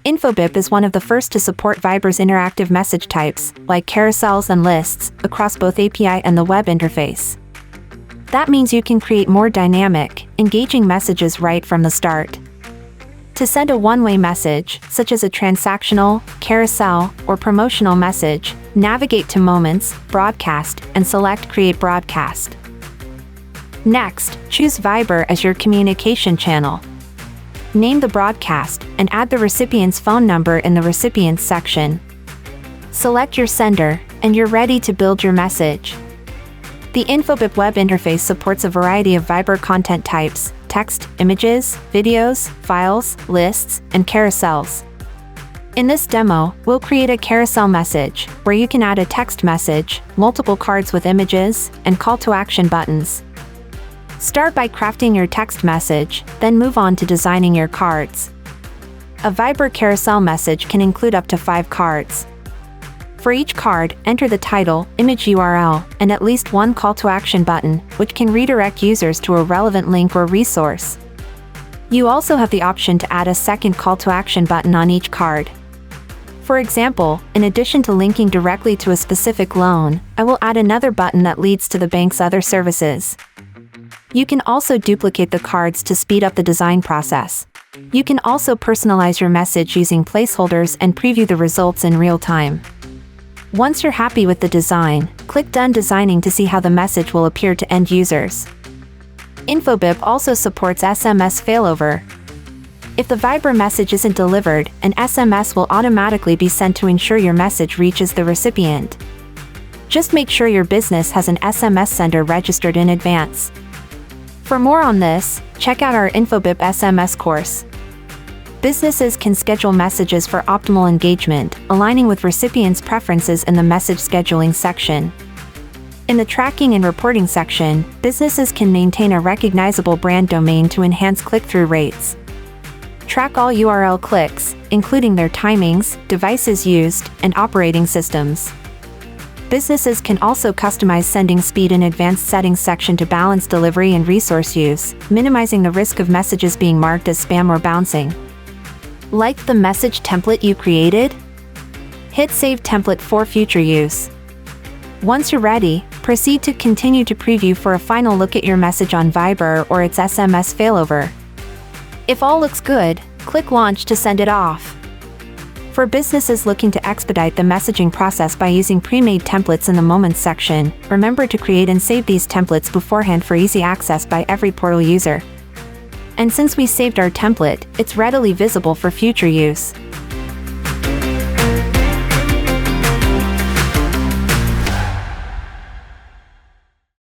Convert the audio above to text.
Infobip is one of the first to support Viber's interactive message types, like carousels and lists, across both API and the web interface. That means you can create more dynamic, engaging messages right from the start. To send a one-way message, such as a transactional, carousel, or promotional message, navigate to Moments, Broadcast, and select Create Broadcast. Next, choose Viber as your communication channel. Name the broadcast, and add the recipient's phone number in the Recipients section. Select your sender, and you're ready to build your message. The Infobip web interface supports a variety of Viber content types: text, images, videos, files, lists, and carousels. In this demo, we'll create a carousel message, where you can add a text message, multiple cards with images, and call-to-action buttons. Start by crafting your text message, then move on to designing your cards. A Viber carousel message can include up to 5 cards. For each card, enter the title, image URL, and at least one call-to-action button, which can redirect users to a relevant link or resource. You also have the option to add a second call-to-action button on each card. For example, in addition to linking directly to a specific loan, I will add another button that leads to the bank's other services. You can also duplicate the cards to speed up the design process. You can also personalize your message using placeholders and preview the results in real time. Once you're happy with the design, click Done Designing to see how the message will appear to end users. Infobip also supports SMS Failover. If the Viber message isn't delivered, an SMS will automatically be sent to ensure your message reaches the recipient. Just make sure your business has an SMS sender registered in advance. For more on this, check out our Infobip SMS course. Businesses can schedule messages for optimal engagement, aligning with recipients' preferences in the message scheduling section. In the tracking and reporting section, businesses can maintain a recognizable brand domain to enhance click-through rates. Track all URL clicks, including their timings, devices used, and operating systems. Businesses can also customize sending speed in Advanced Settings section to balance delivery and resource use, minimizing the risk of messages being marked as spam or bouncing. Like the message template you created? Hit Save Template for future use. Once you're ready, proceed to continue to preview for a final look at your message on Viber or its SMS Failover. If all looks good, click Launch to send it off. For businesses looking to expedite the messaging process by using pre-made templates in the Moments section, remember to create and save these templates beforehand for easy access by every portal user. And since we saved our template, it's readily visible for future use.